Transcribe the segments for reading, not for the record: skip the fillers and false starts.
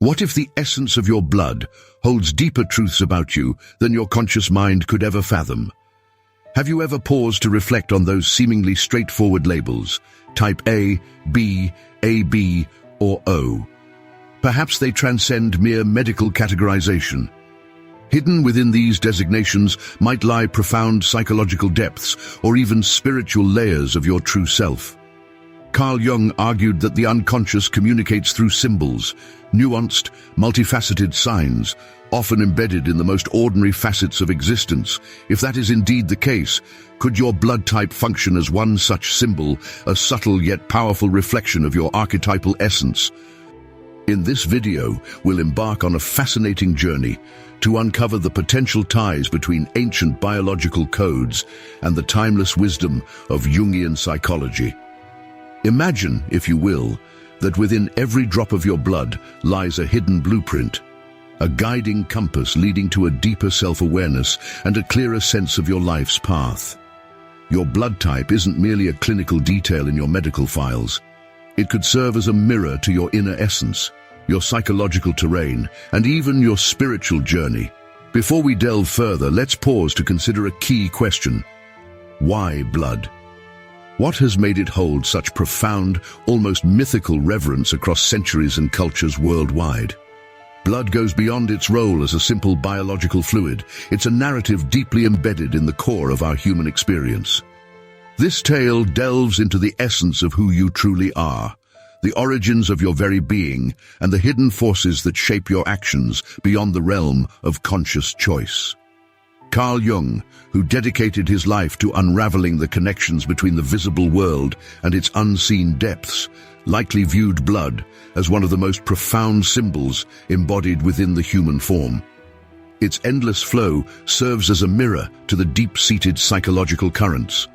What if the essence of your blood holds deeper truths about you than your conscious mind could ever fathom? Have you ever paused to reflect on those seemingly straightforward labels, type A, B, AB, or O? Perhaps they transcend mere medical categorization. Hidden within these designations might lie profound psychological depths or even spiritual layers of your true self. Carl Jung argued that the unconscious communicates through symbols, nuanced, multifaceted signs, often embedded in the most ordinary facets of existence. If that is indeed the case, could your blood type function as one such symbol, a subtle yet powerful reflection of your archetypal essence? In this video, we'll embark on a fascinating journey to uncover the potential ties between ancient biological codes and the timeless wisdom of Jungian psychology. Imagine, if you will, that within every drop of your blood lies a hidden blueprint, a guiding compass leading to a deeper self-awareness and a clearer sense of your life's path. Your blood type isn't merely a clinical detail in your medical files. It could serve as a mirror to your inner essence, your psychological terrain, and even your spiritual journey. Before we delve further, let's pause to consider a key question. Why blood? What has made it hold such profound, almost mythical reverence across centuries and cultures worldwide? Blood goes beyond its role as a simple biological fluid. It's a narrative deeply embedded in the core of our human experience. This tale delves into the essence of who you truly are, the origins of your very being, and the hidden forces that shape your actions beyond the realm of conscious choice. Carl Jung, who dedicated his life to unraveling the connections between the visible world and its unseen depths, likely viewed blood as one of the most profound symbols embodied within the human form. Its endless flow serves as a mirror to the deep-seated psychological currents,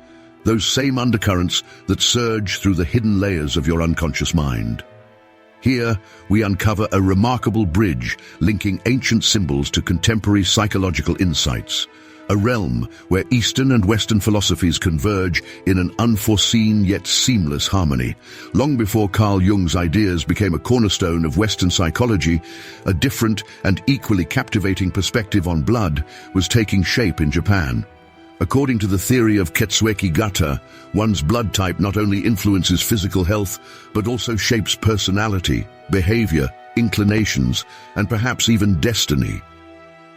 those same undercurrents that surge through the hidden layers of your unconscious mind. Here, we uncover a remarkable bridge linking ancient symbols to contemporary psychological insights, a realm where Eastern and Western philosophies converge in an unforeseen yet seamless harmony. Long before Carl Jung's ideas became a cornerstone of Western psychology, a different and equally captivating perspective on blood was taking shape in Japan. According to the theory of Ketsueki Gata, one's blood type not only influences physical health, but also shapes personality, behavior, inclinations, and perhaps even destiny.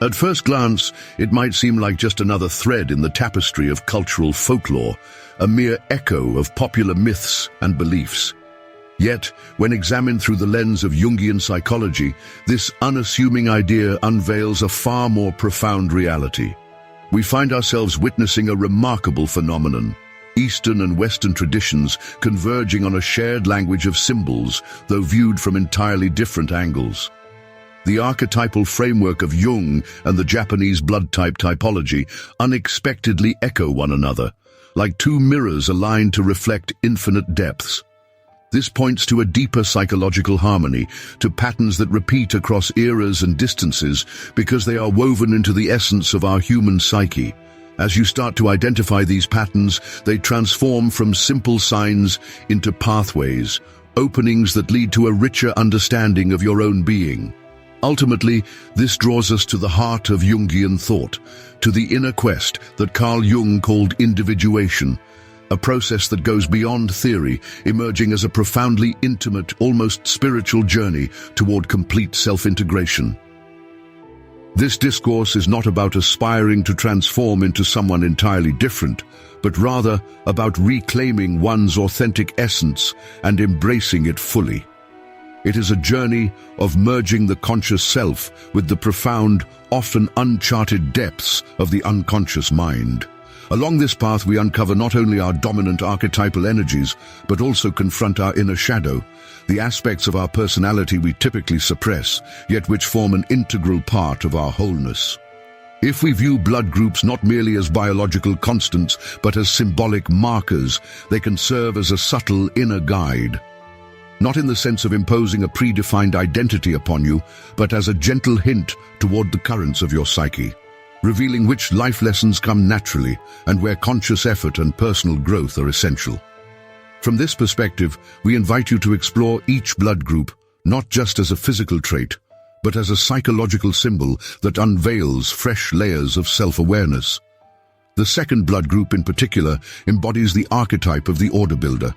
At first glance, it might seem like just another thread in the tapestry of cultural folklore, a mere echo of popular myths and beliefs. Yet, when examined through the lens of Jungian psychology, this unassuming idea unveils a far more profound reality. We find ourselves witnessing a remarkable phenomenon, Eastern and Western traditions converging on a shared language of symbols, though viewed from entirely different angles. The archetypal framework of Jung and the Japanese blood type typology unexpectedly echo one another, like two mirrors aligned to reflect infinite depths. This points to a deeper psychological harmony, to patterns that repeat across eras and distances because they are woven into the essence of our human psyche. As you start to identify these patterns, they transform from simple signs into pathways, openings that lead to a richer understanding of your own being. Ultimately, this draws us to the heart of Jungian thought, to the inner quest that Carl Jung called individuation, a process that goes beyond theory, emerging as a profoundly intimate, almost spiritual journey toward complete self-integration. This discourse is not about aspiring to transform into someone entirely different, but rather about reclaiming one's authentic essence and embracing it fully. It is a journey of merging the conscious self with the profound, often uncharted depths of the unconscious mind. Along this path, we uncover not only our dominant archetypal energies, but also confront our inner shadow, the aspects of our personality we typically suppress, yet which form an integral part of our wholeness. If we view blood groups not merely as biological constants, but as symbolic markers, they can serve as a subtle inner guide. Not in the sense of imposing a predefined identity upon you, but as a gentle hint toward the currents of your psyche, revealing which life lessons come naturally and where conscious effort and personal growth are essential. From this perspective, we invite you to explore each blood group, not just as a physical trait, but as a psychological symbol that unveils fresh layers of self-awareness. The second blood group in particular embodies the archetype of the order builder.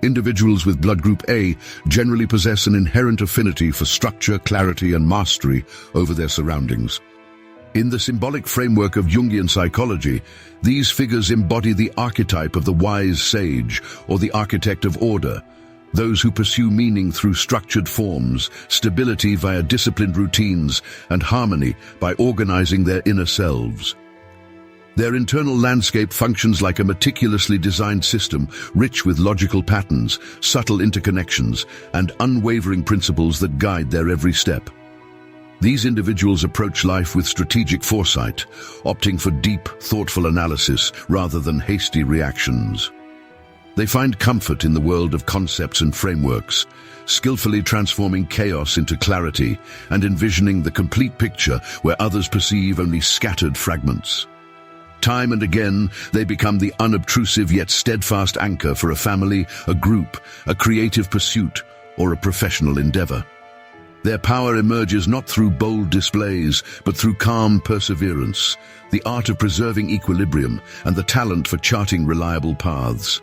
Individuals with blood group A generally possess an inherent affinity for structure, clarity, and mastery over their surroundings. In the symbolic framework of Jungian psychology, these figures embody the archetype of the wise sage or the architect of order, those who pursue meaning through structured forms, stability via disciplined routines, and harmony by organizing their inner selves. Their internal landscape functions like a meticulously designed system, rich with logical patterns, subtle interconnections, and unwavering principles that guide their every step. These individuals approach life with strategic foresight, opting for deep, thoughtful analysis rather than hasty reactions. They find comfort in the world of concepts and frameworks, skillfully transforming chaos into clarity and envisioning the complete picture where others perceive only scattered fragments. Time and again, they become the unobtrusive yet steadfast anchor for a family, a group, a creative pursuit, or a professional endeavor. Their power emerges not through bold displays, but through calm perseverance, the art of preserving equilibrium, and the talent for charting reliable paths.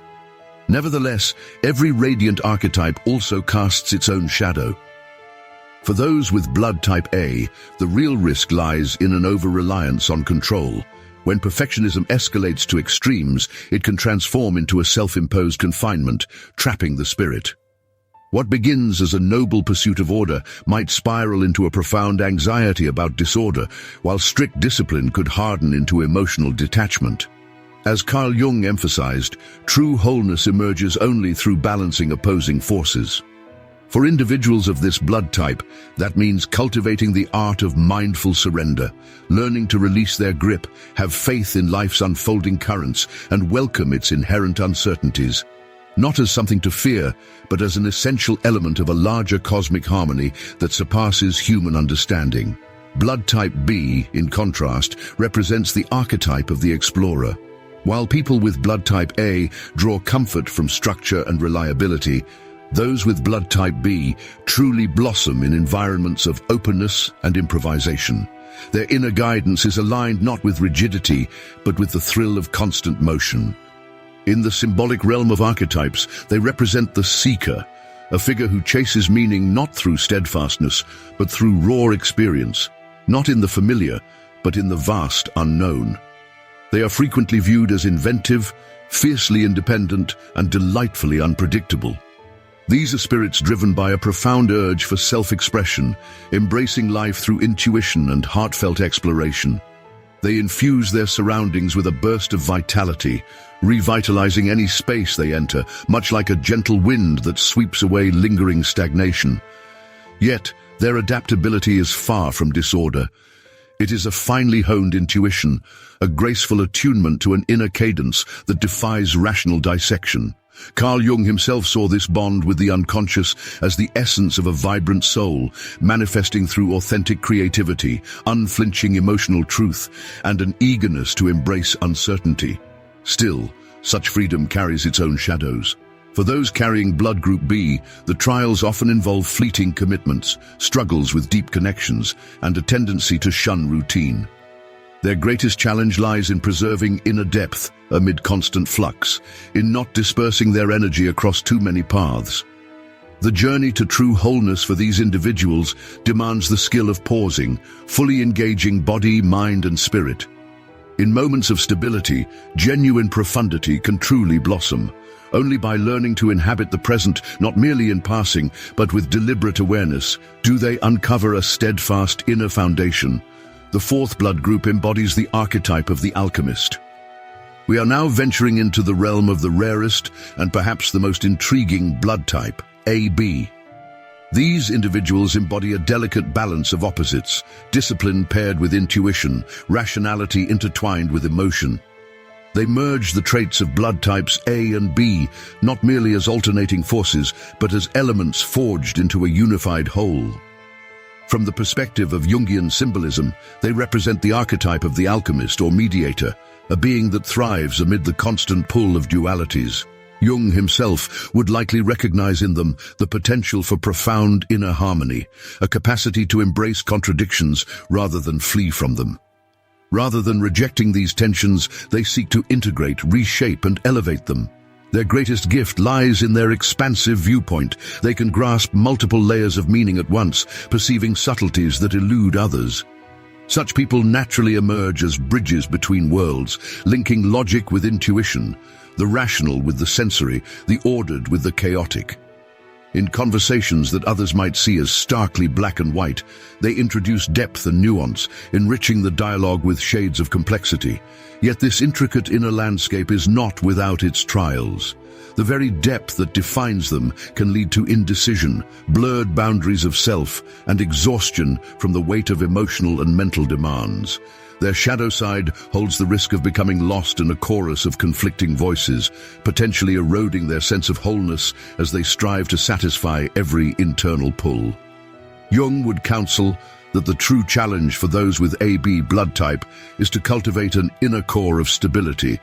Nevertheless, every radiant archetype also casts its own shadow. For those with blood type A, the real risk lies in an over-reliance on control. When perfectionism escalates to extremes, it can transform into a self-imposed confinement, trapping the spirit. What begins as a noble pursuit of order might spiral into a profound anxiety about disorder, while strict discipline could harden into emotional detachment. As Carl Jung emphasized, true wholeness emerges only through balancing opposing forces. For individuals of this blood type, that means cultivating the art of mindful surrender, learning to release their grip, have faith in life's unfolding currents, and welcome its inherent uncertainties. Not as something to fear, but as an essential element of a larger cosmic harmony that surpasses human understanding. Blood type B, in contrast, represents the archetype of the explorer. While people with blood type A draw comfort from structure and reliability, those with blood type B truly blossom in environments of openness and improvisation. Their inner guidance is aligned not with rigidity, but with the thrill of constant motion. In the symbolic realm of archetypes, they represent the seeker, a figure who chases meaning not through steadfastness, but through raw experience, not in the familiar, but in the vast unknown. They are frequently viewed as inventive, fiercely independent, and delightfully unpredictable. These are spirits driven by a profound urge for self-expression, embracing life through intuition and heartfelt exploration. They infuse their surroundings with a burst of vitality, revitalizing any space they enter, much like a gentle wind that sweeps away lingering stagnation. Yet, their adaptability is far from disorder. It is a finely honed intuition, a graceful attunement to an inner cadence that defies rational dissection. Carl Jung himself saw this bond with the unconscious as the essence of a vibrant soul, manifesting through authentic creativity, unflinching emotional truth, and an eagerness to embrace uncertainty. Still, such freedom carries its own shadows. For those carrying blood group B, the trials often involve fleeting commitments, struggles with deep connections, and a tendency to shun routine. Their greatest challenge lies in preserving inner depth amid constant flux, in not dispersing their energy across too many paths. The journey to true wholeness for these individuals demands the skill of pausing, fully engaging body, mind, and spirit. In moments of stability, genuine profundity can truly blossom. Only by learning to inhabit the present, not merely in passing, but with deliberate awareness, do they uncover a steadfast inner foundation. The fourth blood group embodies the archetype of the alchemist. We are now venturing into the realm of the rarest and perhaps the most intriguing blood type, AB. These individuals embody a delicate balance of opposites, discipline paired with intuition, rationality intertwined with emotion. They merge the traits of blood types A and B, not merely as alternating forces, but as elements forged into a unified whole. From the perspective of Jungian symbolism, they represent the archetype of the alchemist or mediator, a being that thrives amid the constant pull of dualities. Jung himself would likely recognize in them the potential for profound inner harmony, a capacity to embrace contradictions rather than flee from them. Rather than rejecting these tensions, they seek to integrate, reshape, and elevate them. Their greatest gift lies in their expansive viewpoint. They can grasp multiple layers of meaning at once, perceiving subtleties that elude others. Such people naturally emerge as bridges between worlds, linking logic with intuition, the rational with the sensory, the ordered with the chaotic. In conversations that others might see as starkly black and white, they introduce depth and nuance, enriching the dialogue with shades of complexity. Yet this intricate inner landscape is not without its trials. The very depth that defines them can lead to indecision, blurred boundaries of self, and exhaustion from the weight of emotional and mental demands. Their shadow side holds the risk of becoming lost in a chorus of conflicting voices, potentially eroding their sense of wholeness as they strive to satisfy every internal pull. Jung would counsel that the true challenge for those with AB blood type is to cultivate an inner core of stability,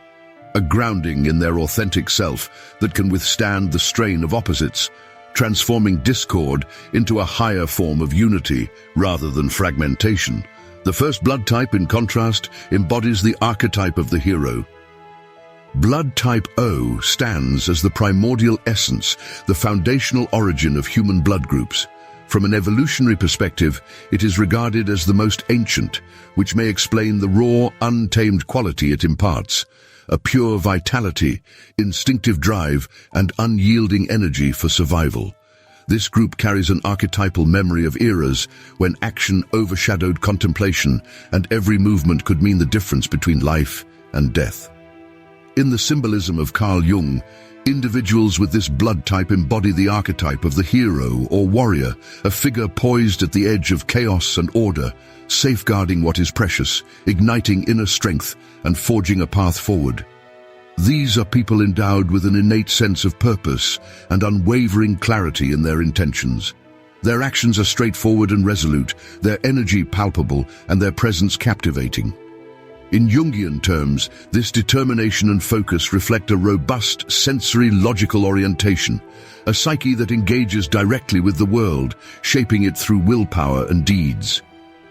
a grounding in their authentic self that can withstand the strain of opposites, transforming discord into a higher form of unity rather than fragmentation. The first blood type, in contrast, embodies the archetype of the hero. Blood type O stands as the primordial essence, the foundational origin of human blood groups. From an evolutionary perspective, it is regarded as the most ancient, which may explain the raw, untamed quality it imparts. A pure vitality, instinctive drive, and unyielding energy for survival. This group carries an archetypal memory of eras when action overshadowed contemplation and every movement could mean the difference between life and death. In the symbolism of Carl Jung, individuals with this blood type embody the archetype of the hero or warrior, a figure poised at the edge of chaos and order, safeguarding what is precious, igniting inner strength, and forging a path forward. These are people endowed with an innate sense of purpose and unwavering clarity in their intentions. Their actions are straightforward and resolute, their energy palpable, and their presence captivating. In Jungian terms, this determination and focus reflect a robust sensory-logical orientation, a psyche that engages directly with the world, shaping it through willpower and deeds.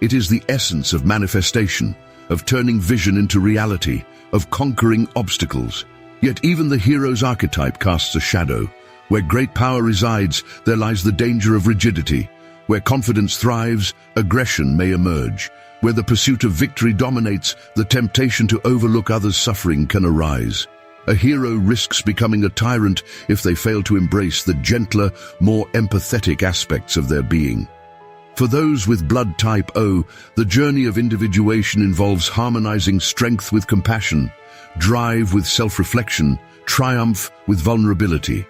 It is the essence of manifestation, of turning vision into reality, of conquering obstacles. Yet even the hero's archetype casts a shadow. Where great power resides, there lies the danger of rigidity. Where confidence thrives, aggression may emerge. Where the pursuit of victory dominates, the temptation to overlook others' suffering can arise. A hero risks becoming a tyrant if they fail to embrace the gentler, more empathetic aspects of their being. For those with blood type O, the journey of individuation involves harmonizing strength with compassion, drive with self-reflection, triumph with vulnerability.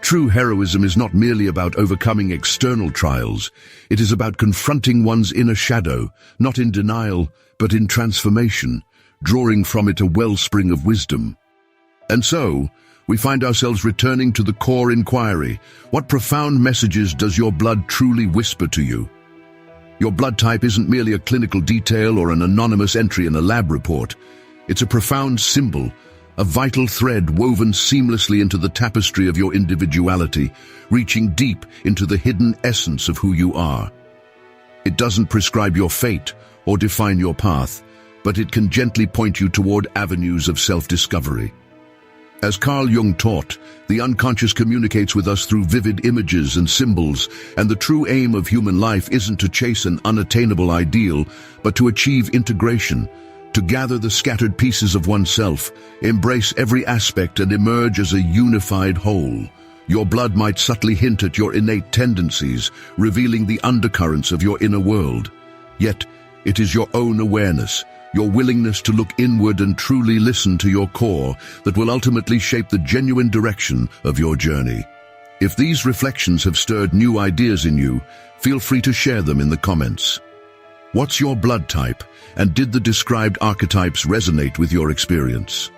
True heroism is not merely about overcoming external trials. It is about confronting one's inner shadow, not in denial, but in transformation, drawing from it a wellspring of wisdom. And so, we find ourselves returning to the core inquiry. What profound messages does your blood truly whisper to you? Your blood type isn't merely a clinical detail or an anonymous entry in a lab report. It's a profound symbol, a vital thread woven seamlessly into the tapestry of your individuality, reaching deep into the hidden essence of who you are. It doesn't prescribe your fate or define your path, but it can gently point you toward avenues of self-discovery. As Carl Jung taught, the unconscious communicates with us through vivid images and symbols, and the true aim of human life isn't to chase an unattainable ideal, but to achieve integration, to gather the scattered pieces of oneself, embrace every aspect and emerge as a unified whole. Your blood might subtly hint at your innate tendencies, revealing the undercurrents of your inner world. Yet, it is your own awareness, your willingness to look inward and truly listen to your core that will ultimately shape the genuine direction of your journey. If these reflections have stirred new ideas in you, feel free to share them in the comments. What's your blood type, and did the described archetypes resonate with your experience?